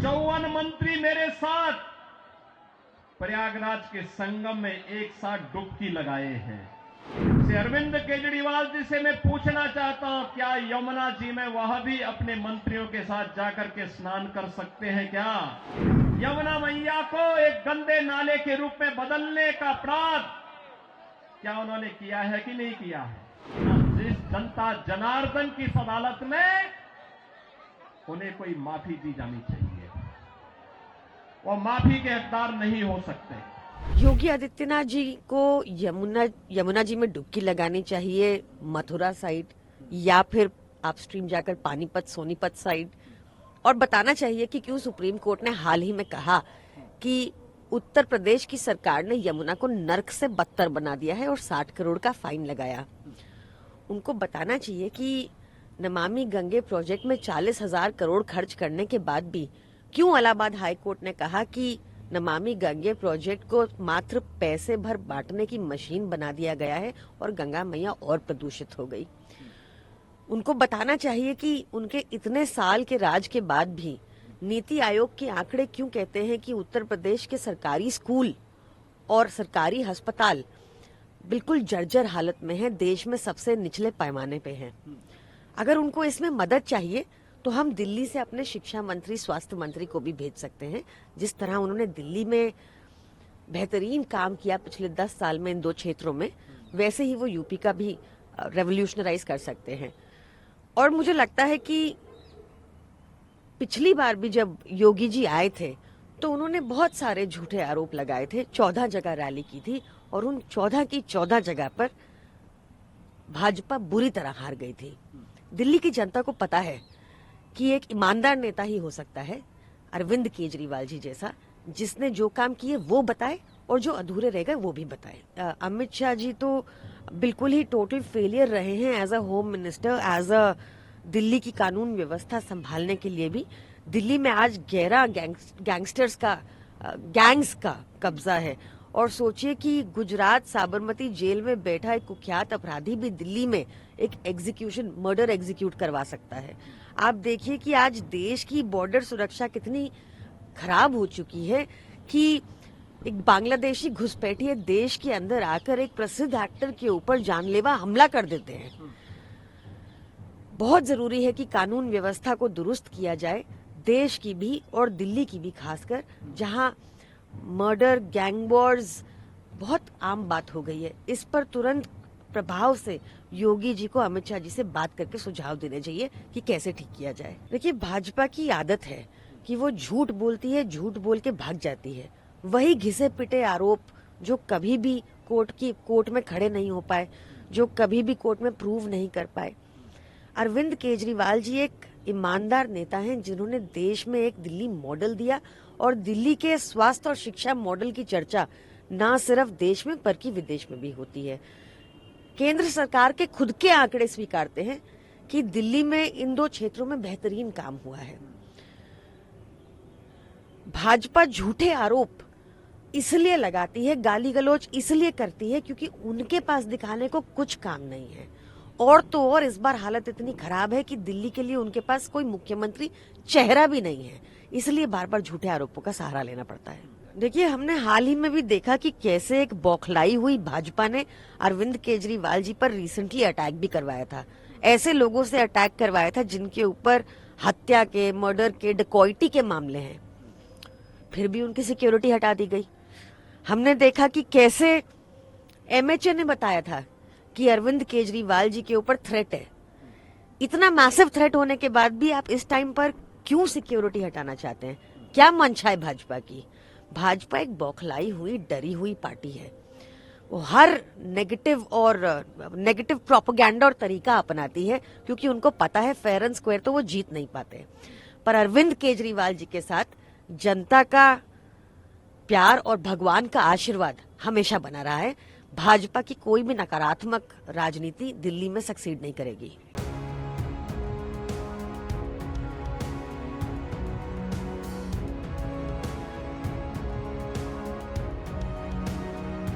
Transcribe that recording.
54 मंत्री मेरे साथ प्रयागराज के संगम में एक साथ डुबकी लगाए हैं। श्री अरविंद केजरीवाल जी से मैं पूछना चाहता हूं, क्या यमुना जी में वह भी अपने मंत्रियों के साथ जाकर के स्नान कर सकते हैं क्या? यमुना मैया को एक गंदे नाले के रूप में बदलने का अपराध क्या उन्होंने किया है कि नहीं किया है? जिस जनता जनार्दन की इस अदालत में उन्हें कोई माफी दी जानी चाहिए, वो माफी के हकदार नहीं हो सकते। योगी आदित्यनाथ जी को यमुना जी में डुबकी लगानी चाहिए, मथुरा साइड या फिर अपस्ट्रीम जाकर पानीपत सोनीपत साइड, और बताना चाहिए कि क्यों सुप्रीम कोर्ट ने हाल ही में कहा कि उत्तर प्रदेश की सरकार ने यमुना को नर्क से बदतर बना दिया है और 60 करोड़ का फाइन लगाया। उनको बताना चाहिए कि नमामि गंगे प्रोजेक्ट में 40,000 करोड़ खर्च करने के बाद भी क्यों इलाहाबाद हाई कोर्ट ने कहा कि नमामि गंगे प्रोजेक्ट को मात्र पैसे भर बांटने की मशीन बना दिया गया है और गंगा मैया और प्रदूषित हो गई। उनको बताना चाहिए कि उनके इतने साल के राज के बाद भी नीति आयोग के आंकड़े क्यों कहते हैं कि उत्तर प्रदेश के सरकारी स्कूल और सरकारी अस्पताल बिल्कुल जर्जर हालत में है, देश में सबसे निचले पैमाने पे हैं। अगर उनको इसमें मदद चाहिए तो हम दिल्ली से अपने शिक्षा मंत्री, स्वास्थ्य मंत्री को भी भेज सकते हैं। जिस तरह उन्होंने दिल्ली में बेहतरीन काम किया पिछले 10 साल में इन 2 क्षेत्रों में, वैसे ही वो यूपी का भी रेवोल्यूशनराइज कर सकते हैं। और मुझे लगता है कि पिछली बार भी जब योगी जी आए थे तो उन्होंने बहुत सारे झूठे आरोप लगाए थे। 14 जगह रैली की थी और उन 14 की 14 जगह पर भाजपा बुरी तरह हार गई थी। दिल्ली की जनता को पता है कि एक ईमानदार नेता ही हो सकता है अरविंद केजरीवाल जी जैसा, जिसने जो काम किए वो बताए और जो अधूरे रह गए वो भी बताए। अमित शाह जी तो बिल्कुल ही टोटल फेलियर रहे हैं as a home minister, as a Delhi की कानून व्यवस्था संभालने के लिए भी। दिल्ली में आज 11 गैंग्स का कब्जा है और सोचिए कि गुजरात साबरमती जेल में बैठा एक कुख्यात अपराधी भी दिल्ली में एक मर्डर एग्जीक्यूट करवा सकता है। आप देखिए कि आज देश की बॉर्डर सुरक्षा कितनी खराब हो चुकी है कि एक बांग्लादेशी घुसपैठिए देश के अंदर आकर एक प्रसिद्ध एक्टर के ऊपर जानलेवा हमला कर देते हैं। बहुत जरूरी है कि कानून व्यवस्था को दुरुस्त किया जाए, देश की भी और दिल्ली की भी, खासकर जहां मर्डर, गैंग वॉर्स बहुत आम बात हो गई है। इस पर तुरंत प्रभाव से योगी जी को अमित शाह जी से बात करके सुझाव देने चाहिए कि कैसे ठीक किया जाए। देखिए, भाजपा की आदत है कि वो झूठ बोलती है, झूठ बोल के भाग जाती है। वही घिसे पिटे आरोप जो कभी भी कोर्ट में खड़े नहीं हो पाए, जो कभी भी कोर्ट में प्रूव नहीं कर पाए। अरविंद केजरीवाल जी एक ईमानदार नेता हैं जिन्होंने देश में एक दिल्ली मॉडल दिया और दिल्ली के स्वास्थ्य और शिक्षा मॉडल की चर्चा न सिर्फ देश में बल्कि विदेश में भी होती है। केंद्र सरकार के खुद के आंकड़े स्वीकारते हैं कि दिल्ली में इन 2 क्षेत्रों में बेहतरीन काम हुआ है। भाजपा झूठे आरोप इसलिए लगाती है, गाली गलौज इसलिए करती है क्योंकि उनके पास दिखाने को कुछ काम नहीं है। और तो और इस बार हालत इतनी खराब है कि दिल्ली के लिए उनके पास कोई मुख्यमंत्री चेहरा भी नहीं है, इसलिए बार बार झूठे आरोपों का सहारा लेना पड़ता है। देखिए, हमने हाल ही में भी देखा कि कैसे एक बौखलाई हुई भाजपा ने अरविंद केजरीवाल जी पर रिसेंटली अटैक भी करवाया था। ऐसे लोगों से अटैक करवाया था जिनके ऊपर हत्या के, मर्डर के, डकैती के मामले हैं, फिर भी उनकी सिक्योरिटी हटा दी गई। हमने देखा कि कैसे एमएचए ने बताया था कि अरविंद केजरीवाल जी के ऊपर थ्रेट है। इतना मैसिव थ्रेट होने के बाद भी आप इस टाइम पर क्यों सिक्योरिटी हटाना चाहते हैं? क्या मंशा है भाजपा की? भाजपा एक बौखलाई हुई, डरी हुई पार्टी है। वो हर नेगेटिव प्रोपेगेंडा और तरीका अपनाती है क्योंकि उनको पता है फेयर एंड स्क्वायर तो वो जीत नहीं पाते। पर अरविंद केजरीवाल जी के साथ जनता का प्यार और भगवान का आशीर्वाद हमेशा बना रहा है। भाजपा की कोई भी नकारात्मक राजनीति दिल्ली में सक्सीड नहीं करेगी।